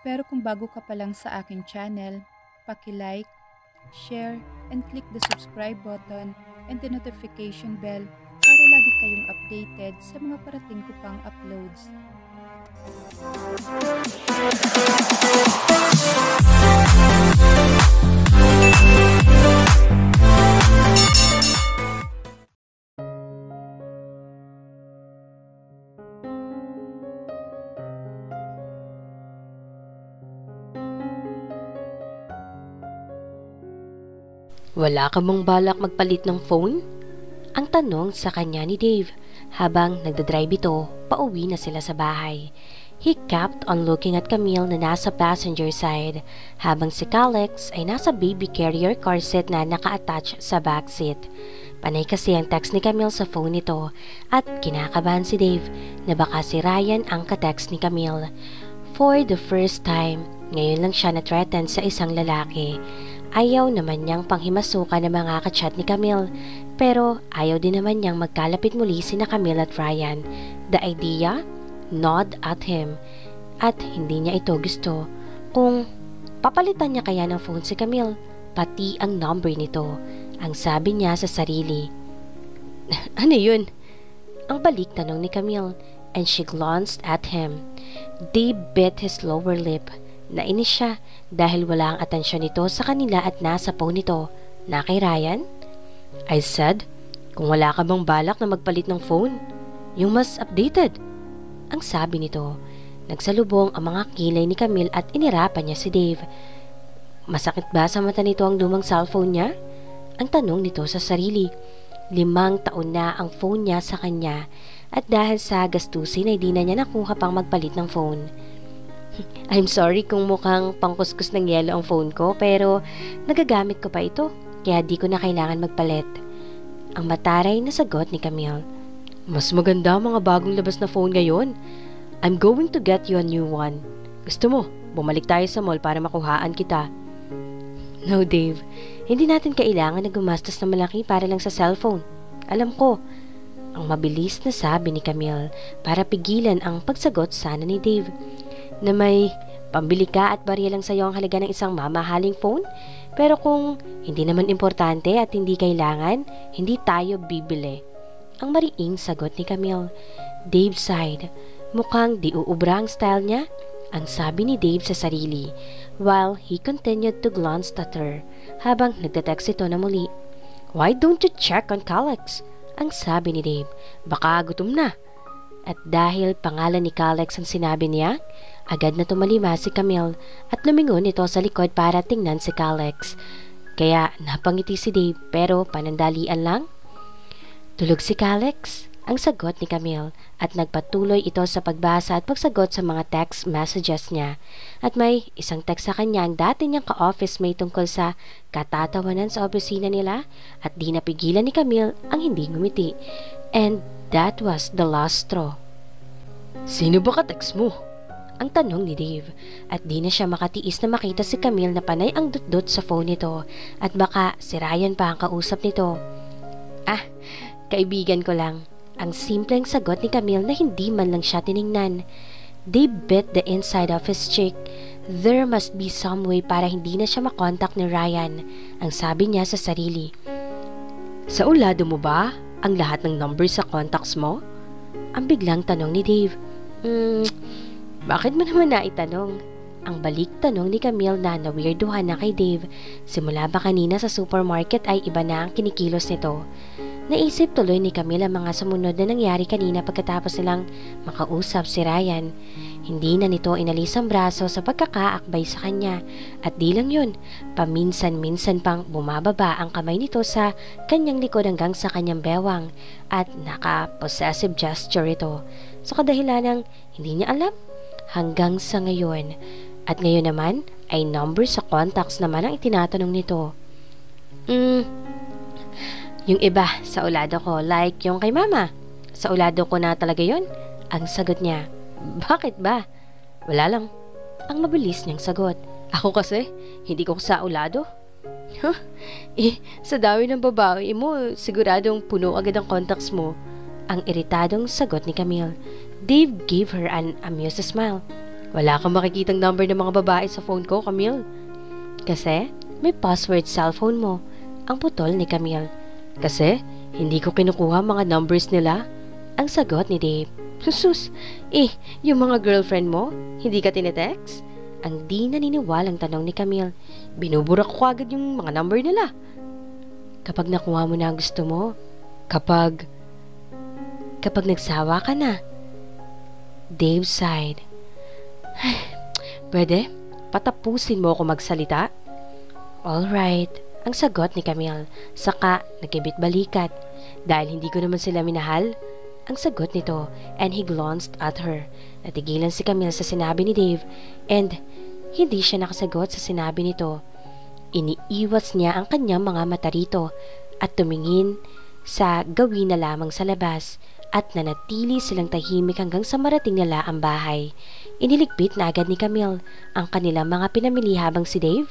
Pero kung bago ka pa lang sa aking channel, paki-like, share, and click the subscribe button and the notification bell para lagi kayong updated sa mga parating ko pang uploads. Wala ka bang balak magpalit ng phone? Ang tanong sa kanya ni Dave habang nagdadrive ito, pauwi na sila sa bahay. He kept on looking at Camille na nasa passenger side habang si Calix ay nasa baby carrier car seat na naka-attach sa backseat. Panay kasi ang text ni Camille sa phone nito at kinakabahan si Dave na baka si Ryan ang ka-text ni Camille. For the first time, ngayon lang siya na-threaten sa isang lalaki. Ayaw naman niyang panghimasukan ng mga kachat ni Camille, pero ayaw din naman niyang magkalapit muli sina Camille at Ryan. The idea? Nod at him. At hindi niya ito gusto. Kung papalitan niya kaya ng phone si Camille, pati ang number nito. Ang sabi niya sa sarili. Ano yun? Ang balik tanong ni Camille, and she glanced at him. Dave bit his lower lip. Nainis siya dahil wala ang atensyon nito sa kanila at nasa phone nito na kay Ryan. I said, kung wala ka bang balak na magpalit ng phone, yung mas updated. Ang sabi nito, nagsalubong ang mga kilay ni Camille at inirapan niya si Dave. Masakit ba sa mata nito ang lumang cellphone niya? Ang tanong nito sa sarili. 5 taon na ang phone niya sa kanya at dahil sa gastusin ay di na niya nakuha pang magpalit ng phone. I'm sorry kung mukhang pangkuskus ng yelo ang phone ko pero nagagamit ko pa ito kaya di ko na kailangan magpalit. Ang mataray na sagot ni Camille. Mas maganda mga bagong labas na phone ngayon. I'm going to get you a new one. Gusto mo, bumalik tayo sa mall para makuhaan kita. No Dave, hindi natin kailangan na gumastos na malaki para lang sa cellphone. Alam ko. Ang mabilis na sabi ni Camille para pigilan ang pagsagot sana ni Dave. Na may pambili ka at barya lang sa'yo ang halaga ng isang mamahaling phone? Pero kung hindi naman importante at hindi kailangan, hindi tayo bibili. Ang mariing sagot ni Camille. Dave sighed. Mukhang di uubra ang style niya, ang sabi ni Dave sa sarili, while he continued to glance at her, habang nagte-text ito na muli. Why don't you check on Calix? Ang sabi ni Dave. Baka gutom na. At dahil pangalan ni Calix ang sinabi niya, agad na tumalima si Camille at lumingon ito sa likod para tingnan si Calix. Kaya napangiti si Dave pero panandalian lang. Tulog si Calix, ang sagot ni Camille at nagpatuloy ito sa pagbasa at pagsagot sa mga text messages niya. At may isang text sa kanya ang dati niyang ka-office mate tungkol sa katatawanan sa opisina nila at di napigilan ni Camille ang hindi ngumiti. And that was the last straw. Sino ba ka-text mo? Ang tanong ni Dave at di na siya makatiis na makita si Camille na panay ang dut-dut sa phone nito at baka si Ryan pa ang kausap nito. Kaibigan ko lang. Ang simpleng sagot ni Camille na hindi man lang siya tiningnan. Dave bit the inside of his cheek. There must be some way para hindi na siya makontak ni Ryan, ang sabi niya sa sarili. Sa ulado mo ba ang lahat ng numbers sa contacts mo? Ang biglang tanong ni Dave. Bakit mo naman naitanong? Ang balik tanong ni Camille na nawirduhan na kay Dave. Simula ba kanina sa supermarket ay iba na ang kinikilos nito. Naisip tuloy ni Camille ang mga sumunod na nangyari kanina pagkatapos nilang makausap si Ryan. Hindi na nito inalis ang braso sa pagkakaakbay sa kanya at di lang yun, paminsan-minsan pang bumababa ang kamay nito sa kanyang likod hanggang sa kanyang bewang at naka-possessive gesture ito sa kadahilan ng hindi niya alam hanggang sa ngayon. At ngayon naman ay number sa contacts naman ang itinatanong nito. Yung iba sa ulado ko, like yung kay mama. Sa ulado ko na talaga yun. Ang sagot niya. Bakit ba? Wala lang. Ang mabilis niyang sagot. Ako kasi, hindi ko sa ulado. Sa dami ng babae mo, siguradong puno agad ang contacts mo. Ang iritadong sagot ni Camille. Dave gave her an amused smile. Wala kang makikitang number ng mga babae sa phone ko, Camille. Kasi may password cellphone mo, ang putol ni Camille. Kasi hindi ko kinukuha mga numbers nila, ang sagot ni Dave. Susus, yung mga girlfriend mo, hindi ka tinetext? Ang di naniniwalang tanong ni Camille. Binubura ko agad yung mga number nila. Kapag nakuha mo na ang gusto mo, kapag nagsawa ka na. Dave sighed. Pwede, patapusin mo ako magsalita? Alright, ang sagot ni Camille. Saka nagkibit-balikat. Dahil hindi ko naman sila minahal, ang sagot nito, and he glanced at her. Natigilan si Camille sa sinabi ni Dave, and hindi siya nakasagot sa sinabi nito. Iniiwas niya ang kanyang mga mata rito at tumingin sa gawin na lamang sa labas at nanatili silang tahimik hanggang sa marating nila ang bahay. Iniligpit na agad ni Camille ang kanilang mga pinamili habang si Dave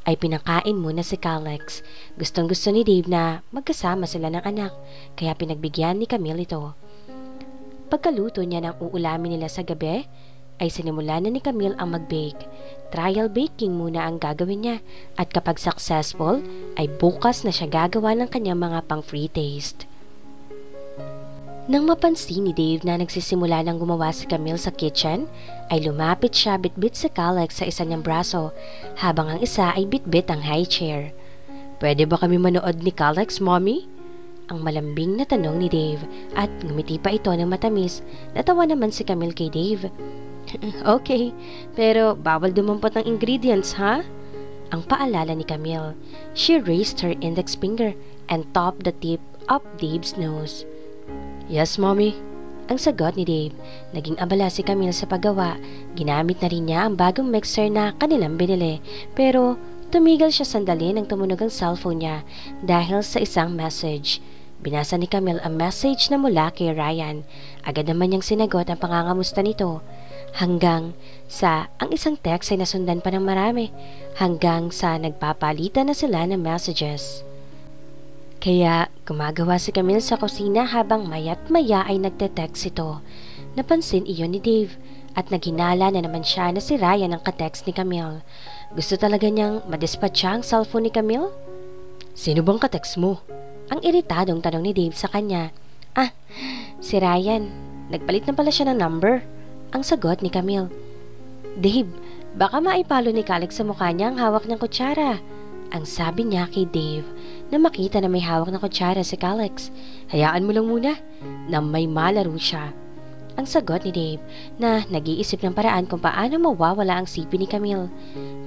ay pinakain muna si Calex. Gustong-gusto ni Dave na magkasama sila ng anak, kaya pinagbigyan ni Camille ito. Pagkaluto niya ng uulamin nila sa gabi, ay sinimula na ni Camille ang mag-bake. Trial baking muna ang gagawin niya at kapag successful, ay bukas na siya gagawa ng kanyang mga pang-free taste. Nang mapansin ni Dave na nagsisimula ng gumawa si Camille sa kitchen, ay lumapit siya bitbit si Calex sa isa niyang braso, habang ang isa ay bitbit ang high chair. Pwede ba kami manood ni Calex, Mommy? Ang malambing na tanong ni Dave at ngumiti pa ito ng matamis. Natawa naman si Camille kay Dave. Okay, pero bawal dumampot ng ingredients, ha? Ang paalala ni Camille. She raised her index finger and topped the tip up Dave's nose. Yes, Mommy. Ang sagot ni Dave. Naging abala si Camille sa paggawa. Ginamit na rin niya ang bagong mixer na kanilang binili. Pero tumigil siya sandali nang tumunog ang cellphone niya dahil sa isang message. Binasa ni Camille ang message na mula kay Ryan. Agad naman niyang sinagot ang pangangamusta nito. Hanggang sa ang isang text ay nasundan pa ng marami. Hanggang sa nagpapalitan na sila ng messages. Kaya gumagawa si Camille sa kusina habang maya't maya ay nagte-text ito. Napansin iyon ni Dave at naghinala na naman siya na si Ryan ang ka-text ni Camille. Gusto talaga niyang madispatcha ang cellphone ni Camille? Sino bang ka-text mo? Ang iritadong tanong ni Dave sa kanya. Si Ryan. Nagpalit na pala siya ng number. Ang sagot ni Camille. Dave, baka maipalo ni Calex sa mukha niya ang hawak ng kutsara. Ang sabi niya kay Dave na makita na may hawak na kutsara si Calex. Hayaan mo lang muna na may malaro siya. Ang sagot ni Dave na nag-iisip ng paraan kung paano mawawala ang sipi ni Camille.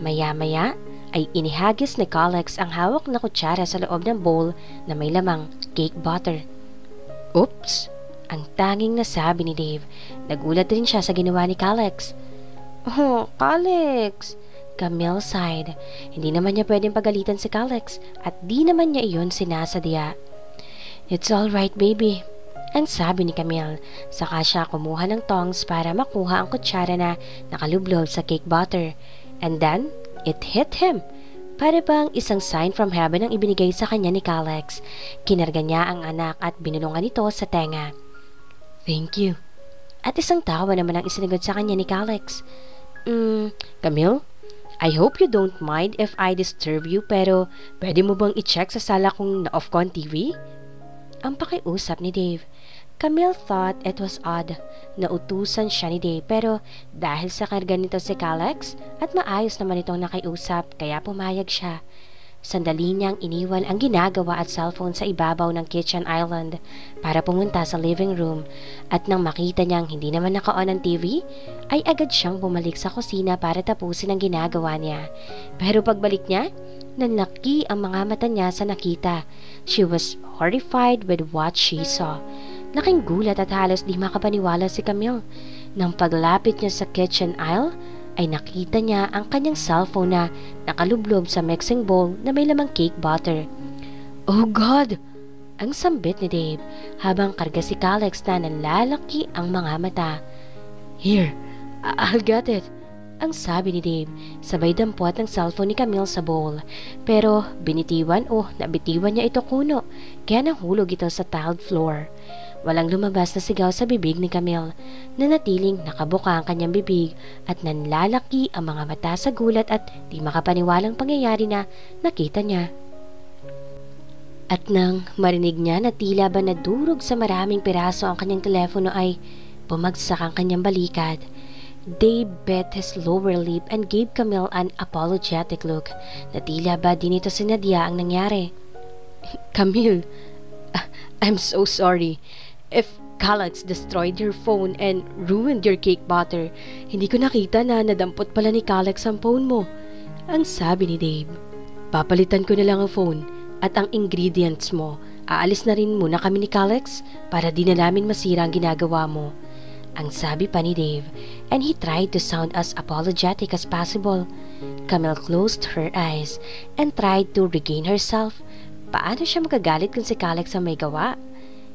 Maya-maya ay inihagis ni Calex ang hawak na kutsara sa loob ng bowl na may lamang cake butter. Oops! Ang tanging nasabi ni Dave. Nagulat rin siya sa ginawa ni Calex. Oh, Calex! Camille sighed. Hindi naman niya pwedeng pagalitan si Calex at di naman niya iyon sinasadya. It's alright, baby. Ang sabi ni Camille. Saka siya kumuha ng tongs para makuha ang kutsara na nakalublob sa cake butter. And then, it hit him. Para bang isang sign from heaven ang ibinigay sa kanya ni Calex. Kinarga niya ang anak at binulungan ito sa tenga. Thank you. At isang tawa naman ang isinagod sa kanya ni Calex. Camille, I hope you don't mind if I disturb you, pero pwede mo bang i-check sa sala kung na-off ko ang TV? Ang pakiusap ni Dave. Camille thought it was odd na utusan siya ni Dave, pero dahil sa karga nito si Calex at maayos naman itong nakiusap, kaya pumayag siya. Sandali niyang iniwan ang ginagawa at cellphone sa ibabaw ng kitchen island para pumunta sa living room, at nang makita niyang hindi naman naka-on ang TV, ay agad siyang bumalik sa kusina para tapusin ang ginagawa niya. Pero pagbalik niya, nanlaki ang mga mata niya sa nakita. She was horrified with what she saw. Laking gulat at halos di makapaniwala si Camille. Nang paglapit niya sa kitchen aisle, ay nakita niya ang kanyang cellphone na nakalublob sa mixing bowl na may lamang cake butter. Oh God! Ang sambit ni Dave habang karga si Calex na nalalaki ang mga mata. Here, I'll get it. Ang sabi ni Dave, sabay dampot ang cellphone ni Camille sa bowl. Pero binitiwan o nabitiwan niya ito kuno, kaya nahulog ito sa tiled floor. Walang lumabas na sigaw sa bibig ni Camille. Nanatiling nakabuka ang kanyang bibig at nanlalaki ang mga mata sa gulat at di makapaniwalang pangyayari na nakita niya. At nang marinig niya na tila ba nadurog sa maraming piraso ang kanyang telepono ay bumagsak ang kanyang balikat. Dave bit his lower lip and gave Camille an apologetic look na tila ba di nito sinadya ang nangyari. Camille, I'm so sorry. If Calax destroyed your phone and ruined your cake batter, hindi ko nakita na nadampot pala ni Calax ang phone mo. Ang sabi ni Dave, papalitan ko na lang ang phone at ang ingredients mo. Aalis na rin muna kami ni Calax para di na namin masira ang ginagawa mo. Ang sabi pa ni Dave, and he tried to sound as apologetic as possible. Camille closed her eyes and tried to regain herself. Paano siya magagalit kung si Calax ang may gawa?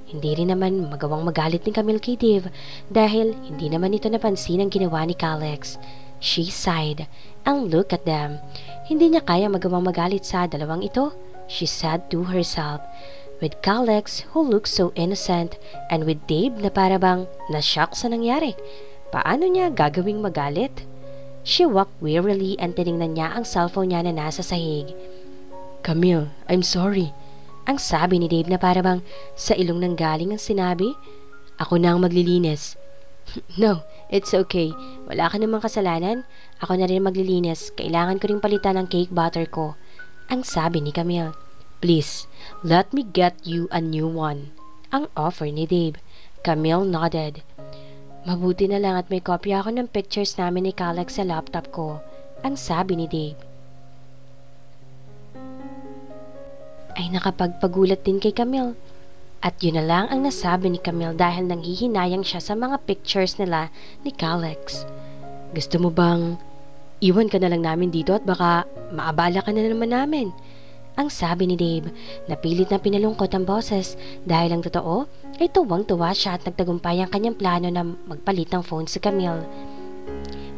Hindi rin naman magawang magalit ni Camille kay Dave dahil hindi naman ito napansin ang ginawa ni Calax. She sighed and looked at them. Hindi niya kaya magawang magalit sa dalawang ito, she said to herself. With Calax who looked so innocent and with Dave na parabang na-shock sa nangyari. Paano niya gagawing magalit? She walked wearily and tinignan niya ang cellphone niya na nasa sahig. Camille, I'm sorry. Ang sabi ni Dave na parabang sa ilong nang galing ang sinabi. Ako na ang maglilinis. No, it's okay. Wala ka namang kasalanan. Ako na rin maglilinis. Kailangan ko rin palitan ang cake batter ko. Ang sabi ni Camille. Please, let me get you a new one. Ang offer ni Dave. Camille nodded. Mabuti na lang at may kopya ako ng pictures namin ni Calax sa laptop ko. Ang sabi ni Dave. Ay nakapagpagulat din kay Camille. At yun na lang ang nasabi ni Camille dahil nanghihinayang siya sa mga pictures nila ni Calax. Gusto mo bang iwan ka na lang namin dito at baka maabala ka na naman namin? Ang sabi ni Dave, napilit na pinalungkot ang boses dahil ang totoo ay tuwang-tuwa siya at nagtagumpay ang kanyang plano na magpalit ng phone si Camille.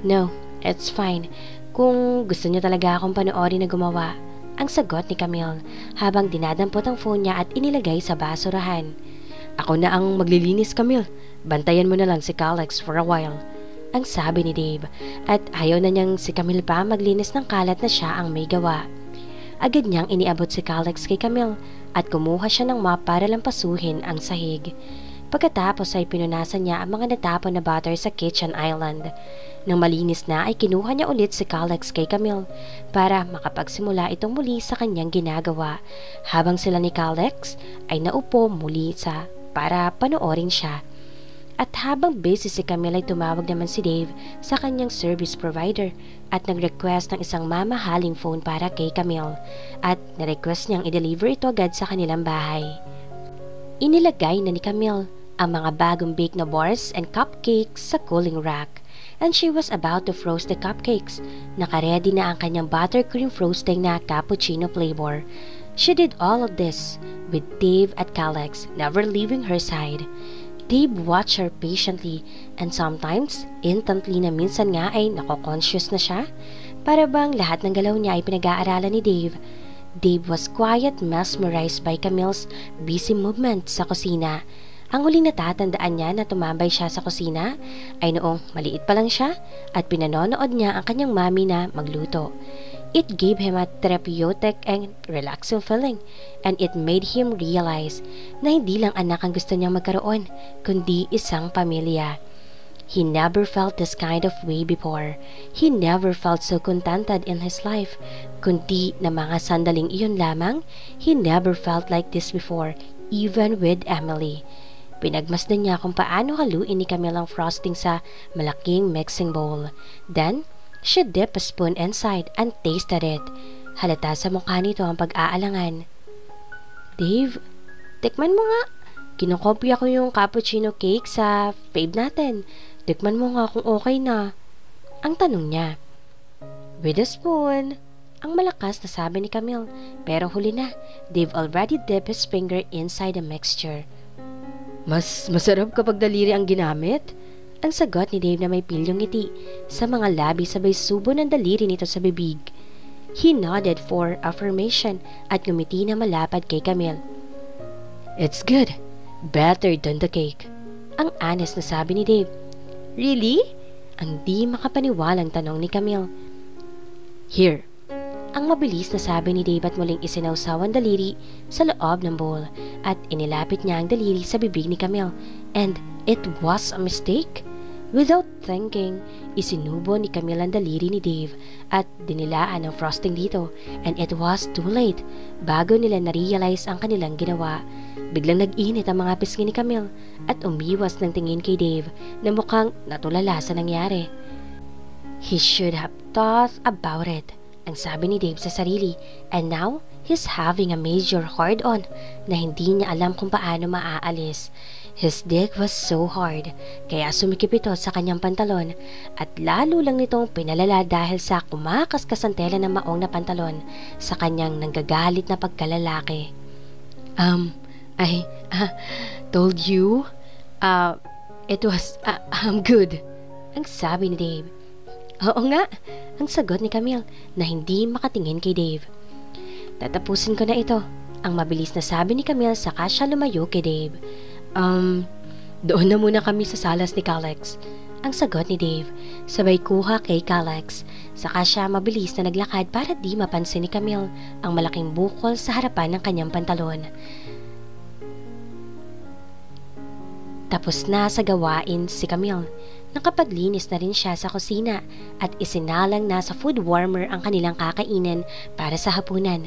No, it's fine. Kung gusto niya talaga akong panoorin na gumawa, ang sagot ni Camille habang dinadampot ang phone niya at inilagay sa basurahan. Ako na ang maglilinis, Camille. Bantayan mo na lang si Calax for a while. Ang sabi ni Dave at ayaw na niyang si Camille pa maglinis ng kalat na siya ang may gawa. Agad niyang iniabot si Calax kay Camille at kumuha siya ng mop para lampasuhin ang sahig. Pagkatapos ay pinunasan niya ang mga natapon na butter sa kitchen island. Nang malinis na ay kinuha niya ulit si Calax kay Camille para makapagsimula itong muli sa kanyang ginagawa habang sila ni Calax ay naupo muli para panoorin siya. At habang busy si Camille ay tumawag naman si Dave sa kanyang service provider at nag-request ng isang mamahaling phone para kay Camille at na-request niyang i-deliver ito agad sa kanilang bahay. Inilagay na ni Camille ang mga bagong bake na bars and cupcakes sa cooling rack and she was about to frost the cupcakes. Nakaready na ang kanyang buttercream frosting na cappuccino flavor. She did all of this with Dave at Calax, never leaving her side. Dave watched her patiently and sometimes, instantly na minsan nga ay nako-conscious na siya. Para bang lahat ng galaw niya ay pinag-aaralan ni Dave. Dave was quiet, mesmerized by Camille's busy movements sa kusina. Ang huling natatandaan niya na tumambay siya sa kusina ay noong maliit pa lang siya at pinanonood niya ang kanyang mami na magluto. It gave him a therapeutic and relaxing feeling and it made him realize na hindi lang anak ang gusto niyang magkaroon kundi isang pamilya. He never felt this kind of way before. He never felt so contented in his life kundi na mga sandaling iyon lamang. He never felt like this before, even with Emily. Pinagmasdan niya kung paano haluin ni Camille ang frosting sa malaking mixing bowl. Then, she dipped a spoon inside and tasted it. Halata sa mukha nito ang pag-aalangan. Dave, tikman mo nga. Kinokopya ko yung cappuccino cake sa fave natin. Tikman mo nga kung okay na. Ang tanong niya. With a spoon. Ang malakas na sabi ni Camille. Pero huli na. Dave already dipped his finger inside the mixture. Mas masarap kapag daliri ang ginamit? Ang sagot ni Dave na may pilyong ngiti sa mga labi sabay subo ng daliri nito sa bibig. He nodded for affirmation at ngumiti na malapad kay Camille. It's good. Better than the cake. Ang honest na sabi ni Dave. Really? Ang di makapaniwalang tanong ni Camille. Here. Ang mabilis na sabi ni Dave at muling isinawsaw ang daliri sa loob ng bowl at inilapit niya ang daliri sa bibig ni Camille. And it was a mistake. Without thinking, isinubo ni Camille ang daliri ni Dave at dinilaan ang frosting dito, and it was too late. Bago nila na-realize ang kanilang ginawa, biglang nag-init ang mga pisngi ni Camille at umiwas ng tingin kay Dave na mukhang natulala sa nangyari. He should have thought about it, ang sabi ni Dave sa sarili, and now he's having a major hard-on na hindi niya alam kung paano maaalis. His dick was so hard, kaya sumikip ito sa kanyang pantalon at lalo lang nitong pinalala dahil sa kumakaskas ang tela ng maong na pantalon sa kanyang nanggagalit na pagkalalaki. I told you? It was, I'm good, ang sabi ni Dave. Oo nga, ang sagot ni Camille na hindi makatingin kay Dave. Tatapusin ko na ito, ang mabilis na sabi ni Camille saka siya lumayo kay Dave. Doon na muna kami sa salas ni Calex, ang sagot ni Dave, sabay kuha kay Calex. Saka siya mabilis na naglakad para di mapansin ni Camille ang malaking bukol sa harapan ng kanyang pantalon. Tapos na sa gawain si Camille. Nakapaglinis na rin siya sa kusina at isinalang na sa food warmer ang kanilang kakainin para sa hapunan.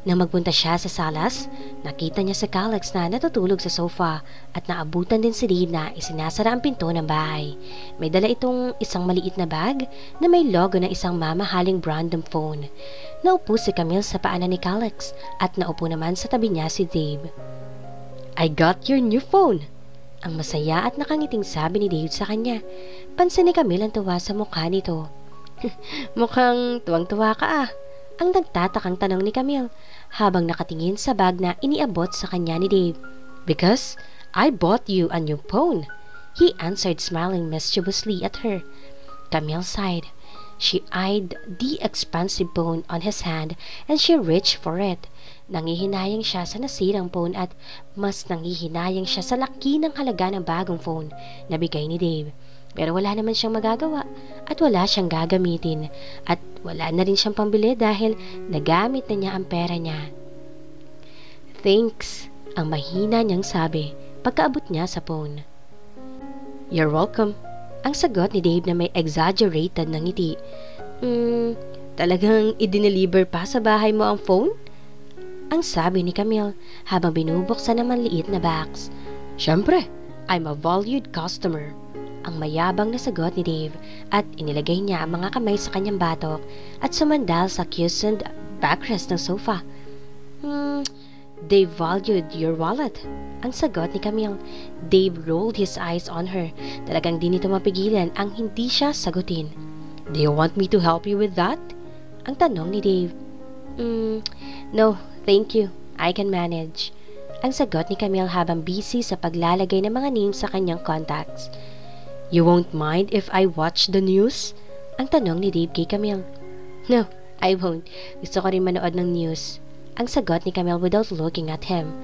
Nang magpunta siya sa salas, nakita niya si Calex na natutulog sa sofa at naabutan din si Dave na isinasara ang pinto ng bahay. May dala itong isang maliit na bag na may logo ng isang mamahaling brand ng phone. Naupo si Camille sa paanan ni Calex at naupo naman sa tabi niya si Dave. I got your new phone! Ang masaya at nakangiting sabi ni Dave sa kanya. Pansin ni Camille ang tuwa sa mukha nito. Mukhang tuwang-tuwa ka ah. Ang nagtatakang tanong ni Camille habang nakatingin sa bag na iniabot sa kanya ni Dave. Because I bought you a new phone, he answered smiling mischievously at her. Camille sighed. She eyed the expensive phone on his hand and she reached for it. Nangihinayang siya sa nasirang phone at mas nangihinayang siya sa laki ng halaga ng bagong phone na bigay ni Dave. Pero wala naman siyang magagawa at wala siyang gagamitin at wala na rin siyang pambili dahil nagamit na niya ang pera niya. Thanks, ang mahina niyang sabi pagkaabot niya sa phone. You're welcome, ang sagot ni Dave na may exaggerated na ngiti. Talagang i-deliver pa sa bahay mo ang phone? Ang sabi ni Camille habang binubuksan ng maliit na box. Siyempre, I'm a valued customer. Ang mayabang na sagot ni Dave at inilagay niya ang mga kamay sa kanyang batok at sumandal sa cushioned backrest ng sofa. They valued your wallet, ang sagot ni Camille. Dave rolled his eyes on her. Talagang di nito mapigilan ang hindi siya sagutin. Do you want me to help you with that? Ang tanong ni Dave. No, thank you. I can manage. Ang sagot ni Camille habang busy sa paglalagay ng mga names sa kanyang contacts. You won't mind if I watch the news? Ang tanong ni Dave kay Camille. No, I won't. Gusto ko rin manood ng news. Ang sagot ni Camille without looking at him.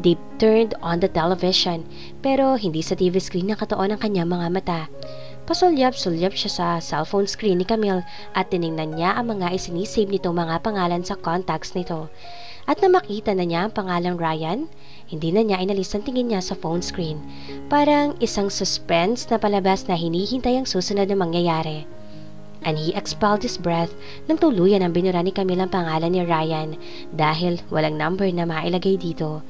Dave turned on the television pero hindi sa TV screen nakatuon ang kanyang mga mata. Pasulyap-sulyap siya sa cellphone screen ni Camille at tiningnan niya ang mga isinisave nitong mga pangalan sa contacts nito. At na makita na niya ang pangalang Ryan, hindi na niya inalis ang tingin niya sa phone screen. Parang isang suspense na palabas na hinihintay ang susunod na mangyayari. And he expelled his breath nang tuluyan ang binura ni Camille ang pangalan ni Ryan dahil walang number na mailagay dito.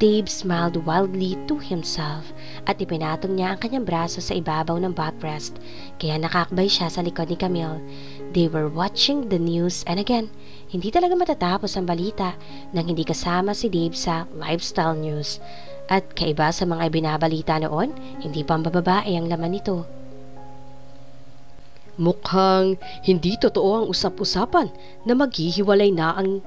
Dave smiled wildly to himself at ipinatong niya ang kanyang braso sa ibabaw ng backrest kaya nakakbay siya sa likod ni Camille. They were watching the news and again, hindi talaga matatapos ang balita nang hindi kasama si Dave sa lifestyle news. At kaiba sa mga ibinabalita noon, hindi pambababae ang laman nito. Mukhang hindi totoo ang usap-usapan na maghihiwalay na ang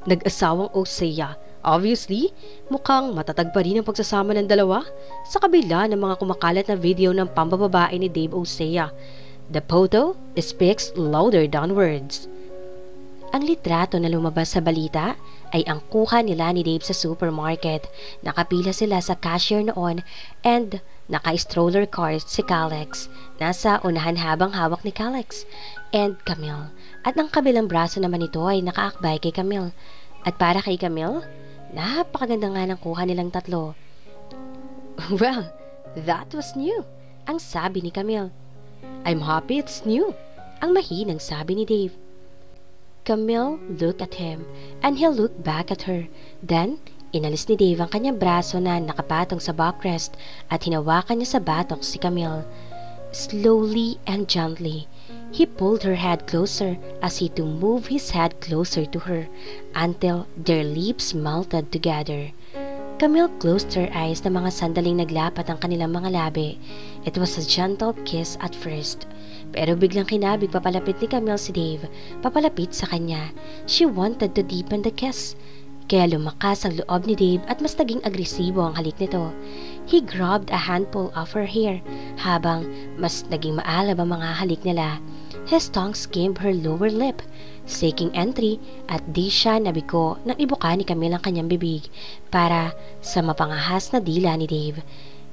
nag-asawang Osea. Obviously, mukhang matatag pa rin ang pagsasama ng dalawa sa kabila ng mga kumakalat na video ng pambababae ni Dave Osea. The photo speaks louder than words. Ang litrato na lumabas sa balita ay ang kuha nila ni Dave sa supermarket. Nakapila sila sa cashier noon and naka-stroller cart si Calex. Nasa unahan habang hawak ni Calex and Camille. At ang kabilang braso naman nito ay nakaakbay kay Camille. At para kay Camille, napakaganda nga ng kuha nilang tatlo. Well, that was new, ang sabi ni Camille. I'm happy it's new, ang mahinang sabi ni Dave. Camille looked at him and he looked back at her. Then, inalis ni Dave ang kanyang braso na nakapatong sa backrest at hinawakan niya sa batok si Camille. Slowly and gently, he pulled her head closer as he to move his head closer to her until their lips melted together. Camille closed her eyes na mga sandaling naglapat ang kanilang mga labi. It was a gentle kiss at first. Pero biglang kinabig papalapit ni Camille si Dave, papalapit sa kanya. She wanted to deepen the kiss. Kaya lumakas ang loob ni Dave at mas naging agresibo ang halik nito. He grabbed a handful of her hair habang mas naging maalab ang mga halik nila. His tongue skimmed her lower lip, seeking entry at di siya nabiko nang ibuka ni Camille ang kanyang bibig para sa mapangahas na dila ni Dave.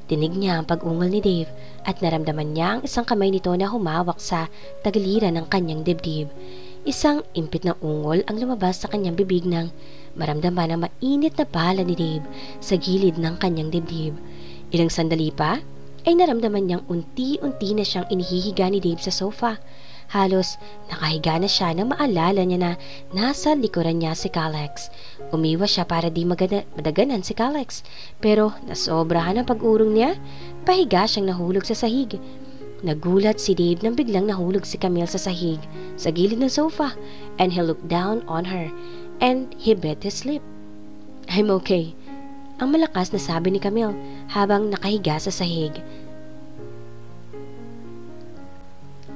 Dinig niya ang pag-ungol ni Dave at naramdaman niya ang isang kamay nito na humawak sa tagiliran ng kanyang dibdib. Isang impit na ungol ang lumabas sa kanyang bibig nang maramdaman ang mainit na bala ni Dave sa gilid ng kanyang dibdib. Ilang sandali pa ay naramdaman niyang unti-unti na siyang inihihiga ni Dave sa sofa. Halos nakahiga na siya nang maalala niya na nasa likuran niya si Calex. Umiwas siya para di madaganan si Calex. Pero nasobrahan ang pag-urong niya, pahiga siyang nahulog sa sahig. Nagulat si Dave nang biglang nahulog si Camille sa sahig, sa gilid ng sofa, and he looked down on her, and he bit his lip. I'm okay, ang malakas na sabi ni Camille habang nakahiga sa sahig.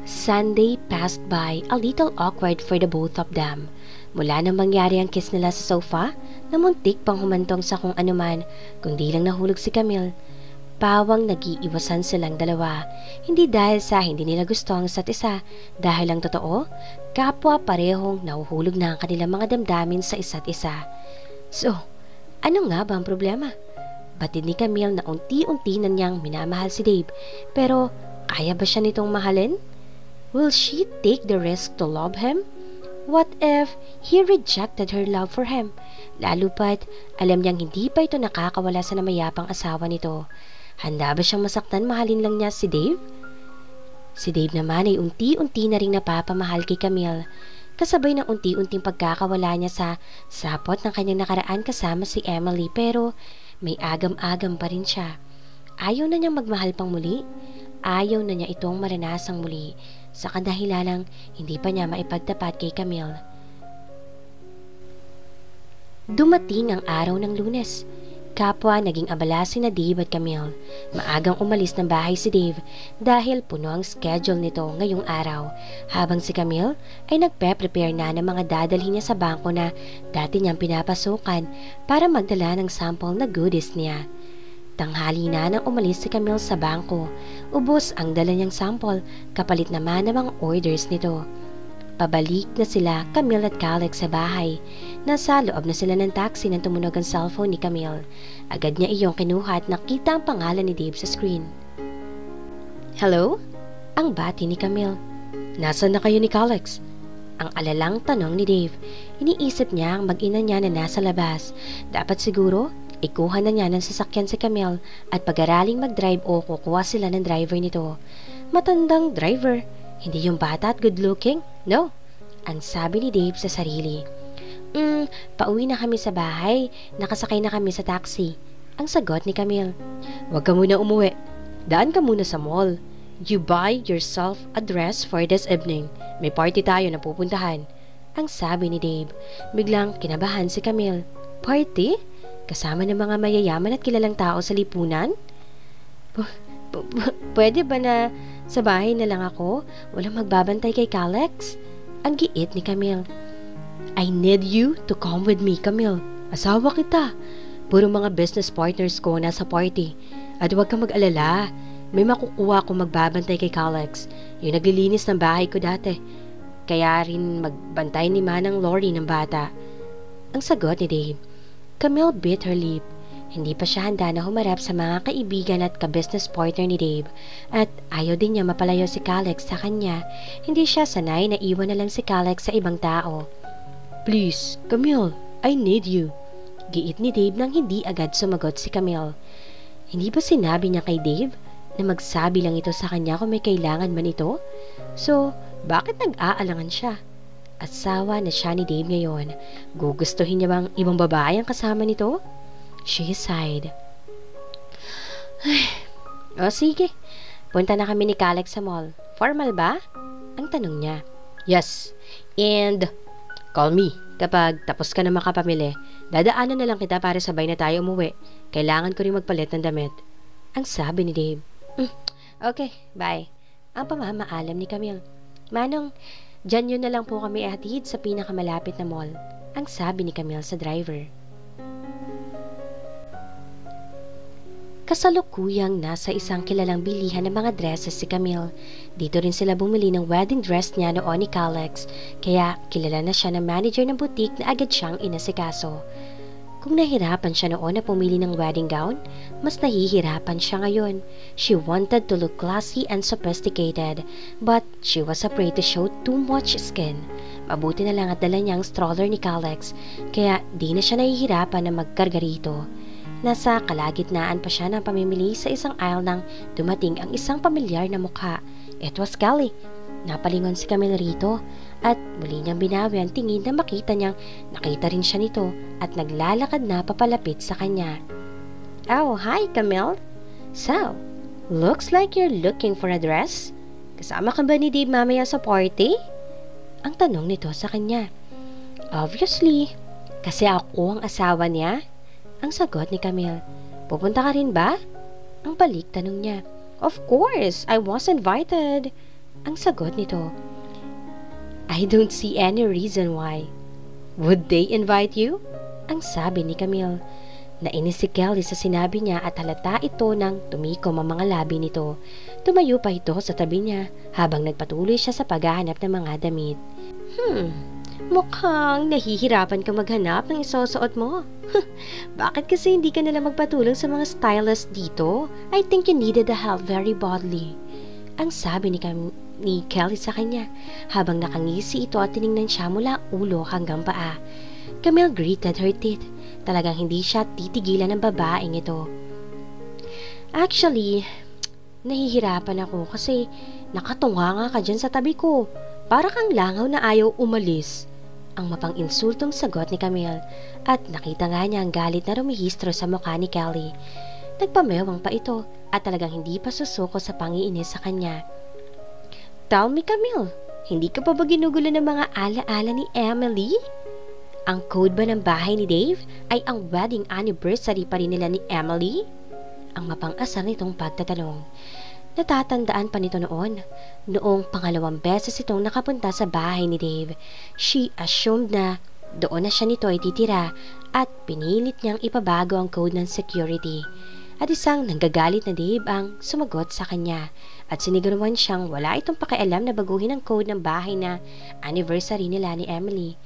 Sunday passed by a little awkward for the both of them. Mula nang mangyari ang kiss nila sa sofa, na muntik pang humantong sa kung anuman, kundi lang nahulog si Camille. Pawang nag-iiwasan silang dalawa, hindi dahil sa hindi nila gusto ang isa't isa, dahil ang totoo, kapwa parehong nahuhulog na ang kanilang mga damdamin sa isa't isa. So, ano nga ba ang problema? Batid ni Camille na unti-unti na niyang minamahal si Dave, pero kaya ba siya nitong mahalin? Will she take the risk to love him? What if he rejected her love for him? Lalo pa't alam niyang hindi pa ito nakakawala sa namayapang asawa nito. Handa ba siyang masaktan mahalin lang niya si Dave? Si Dave naman ay unti-unti na ring napapamahal kay Camille. Kasabay ng unti-unting pagkakawala niya sa sapot ng kanyang nakaraan kasama si Emily, pero may agam-agam pa rin siya. Ayaw na niyang magmahal pang muli. Ayaw na niya itong maranasang muli sa kadahilanang hindi pa niya maipagtapat kay Camille. Dumating ang araw ng Lunes. Kapwa naging abala sina Dave at Camille. Maagang umalis ng bahay si Dave dahil puno ang schedule nito ngayong araw, habang si Camille ay nagpe-prepare na ng mga dadalhin niya sa bangko na dati niyang pinapasukan para magdala ng sample na goodies niya. Tanghali na nang umalis si Camille sa bangko. Ubos ang dala niyang sample, kapalit naman ng mga orders nito. Pabalik na sila, Camille at Calex, sa bahay. Nasa loob na sila ng taxi nang tumunog ang cellphone ni Camille. Agad niya iyong kinuha at nakita ang pangalan ni Dave sa screen. Hello? Ang bati ni Camille. Nasaan na kayo ni Calex? Ang alalang tanong ni Dave. Iniisip niya ang mag-ina niya na nasa labas. Dapat siguro ikuha na niya ng sasakyan si Camille at pag-araling mag-drive o kukuha sila ng driver nito. Matandang driver, hindi yung bata at good-looking? No, ang sabi ni Dave sa sarili. Pauwi na kami sa bahay, nakasakay na kami sa taxi. Ang sagot ni Camille. Huwag ka muna umuwi, daan ka muna sa mall. You buy yourself a dress for this evening. May party tayo na pupuntahan. Ang sabi ni Dave. Biglang kinabahan si Camille. Party? Kasama ng mga mayayaman at kilalang tao sa lipunan? Pwede ba na sa bahay na lang ako? Walang magbabantay kay Calex? Ang giit ni Camille. I need you to come with me, Camille. Asawa kita. Puro mga business partners ko nasa party. At huwag kang mag-alala. May makukuha kong magbabantay kay Calex. Yung naglilinis ng bahay ko dati. Kaya rin magbantay ni Manang Lori ng bata. Ang sagot ni Dave. Camille bit her lip. Hindi pa siya handa na humarap sa mga kaibigan at ka-business partner ni Dave at ayaw din niya mapalayo si Calex sa kanya. Hindi siya sanay na iwan na lang si Calex sa ibang tao. Please, Camille, I need you. Giit ni Dave nang hindi agad sumagot si Camille. Hindi ba sinabi niya kay Dave na magsabi lang ito sa kanya kung may kailangan man ito? So, bakit nag-aalangan siya? Asawa na siya ni Dave ngayon. Gugustuhin niya bang ibang babae ang kasama nito? She sighed. O sige, punta na kami ni Calex sa mall. Formal ba? Ang tanong niya. Yes, and call me kapag tapos ka na makapamili. Dadaanan na lang kita para sabay na tayo umuwi. Kailangan ko rin magpalit ng damit. Ang sabi ni Dave. Okay, bye. Ang pamamaalam ni Camille. Manong, dyan yun na lang po kami ihatid sa pinakamalapit na mall. Ang sabi ni Camille sa driver. Kasalukuyang nasa isang kilalang bilihan ng mga dresses si Camille. Dito rin sila bumili ng wedding dress niya noon ni Calex, kaya kilala na siya ng manager ng boutique na agad siyang inasikaso. Kung nahirapan siya noon na pumili ng wedding gown, mas nahihirapan siya ngayon. She wanted to look classy and sophisticated, but she was afraid to show too much skin. Mabuti na lang at dala niya ang stroller ni Calex, kaya di na siya nahihirapan na magkarga rito. Nasa kalagitnaan pa siya ng pamimili sa isang aisle nang dumating ang isang pamilyar na mukha. It was Kelly. Napalingon si Camille rito at muli niyang binawi ang tingin na makita niyang nakita rin siya nito at naglalakad na papalapit sa kanya. Oh, hi Camille. So, looks like you're looking for a dress. Kasama ka ba ni Dave mamaya sa party? Ang tanong nito sa kanya. Obviously, kasi ako ang asawa niya. Ang sagot ni Camille. Pupunta ka rin ba? Ang balik tanong niya. Of course, I was invited. Ang sagot nito. I don't see any reason why. Would they invite you? Ang sabi ni Camille. Nainis si Kelly sa sinabi niya at halata ito nang tumikom ang mga labi nito. Tumayo pa ito sa tabi niya habang nagpatuloy siya sa paghahanap ng mga damit. Mukhang nahihirapan kang maghanap ng isusuot mo. Bakit kasi hindi ka nalang magpatulong sa mga stylist dito? I think you needed the help very badly. Ang sabi ni Kelly sa kanya habang nakangisi ito at tiningnan siya mula ulo hanggang paa. Camille gritted her teeth. Talagang hindi siya titigilan ng babaeng ito. Actually, nahihirapan ako kasi nakatunga nga ka dyan sa tabi ko. Para kang langaw na ayaw umalis. Ang mapang-insultong sagot ni Camille at nakita nga niya ang galit na rumihistro sa mukha ni Kelly. Nagpamewang pa ito at talagang hindi pa susuko sa pangiinis sa kanya. Tell me Camille, hindi ka pa ba ginugulo ng mga ala-ala ni Emily? Ang code ba ng bahay ni Dave ay ang wedding anniversary pa rin nila ni Emily? Ang mapang-asar nitong pagtatanong. Natatandaan pa nito noong pangalawang beses itong nakapunta sa bahay ni Dave. She assumed na doon na siya nito ay titira at pinilit niyang ipabago ang code ng security. At isang nanggagalit na Dave ang sumagot sa kanya at siniguruhan siyang wala itong pakialam na baguhin ang code ng bahay na anniversary nila ni Emily.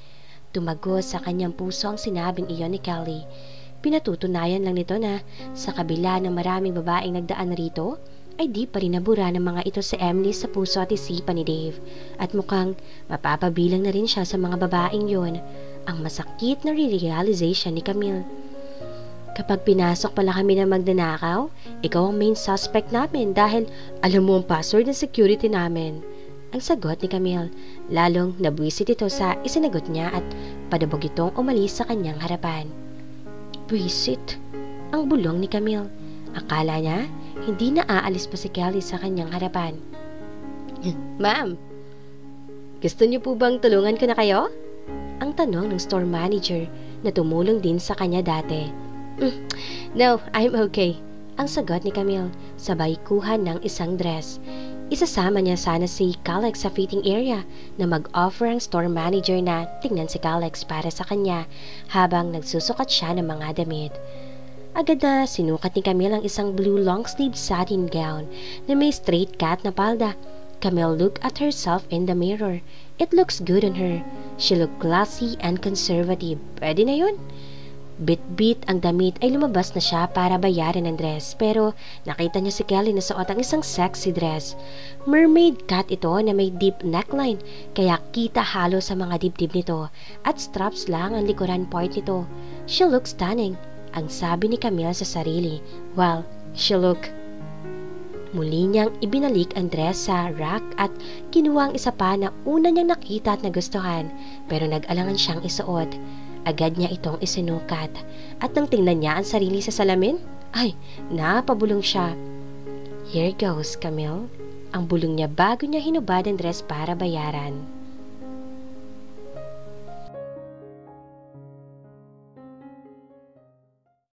Tumago sa kanyang puso ang sinabing iyon ni Kelly. Pinatutunayan lang nito na sa kabila ng maraming babaeng nagdaan rito, ay di pa rin nabura ng mga ito si Emily sa puso at isipan ni Dave at mukhang mapapabilang na rin siya sa mga babaeng yon. Ang masakit na realization ni Camille. Kapag pinasok pala kami ng magnanakaw, ikaw ang main suspect namin dahil alam mo ang password ng security namin. Ang sagot ni Camille, lalong nabwisit ito sa isinagot niya at padabog itong umalis sa kanyang harapan. Bwisit? Ang bulong ni Camille. Akala niya, hindi na aalis pa si Kelly sa kanyang harapan. Ma'am, gusto niyo po bang tulungan ko na kayo? Ang tanong ng store manager na tumulong din sa kanya dati. No, I'm okay. Ang sagot ni Camille, sabay kuha ng isang dress. Isasama niya sana si Calex sa fitting area na mag-offer ang store manager na tingnan si Calex para sa kanya habang nagsusukat siya ng mga damit. Agad na sinukat ni Camille ang isang blue long-sleeve satin gown na may straight cut na palda. Camille looked at herself in the mirror. It looks good on her. She looked classy and conservative. Pwede na yun. Bit-bit ang damit ay lumabas na siya para bayaran ang dress, pero nakita niya si Kelly na suot ang isang sexy dress. Mermaid cut ito na may deep neckline, kaya kita halo sa mga dibdib nito at straps lang ang likuran part nito. She looked stunning, ang sabi ni Camille sa sarili. Well, she looked. Muli niyang ibinalik ang dress sa rack at kinuha ang isa pa na una niyang nakita at nagustuhan, pero nag-alangan siyang isuot. Agad niya itong isinukat at nang tingnan niya ang sarili sa salamin, ay, napabulong siya. Here goes, Camille. Ang bulong niya bago niya hinubad ang dress para bayaran.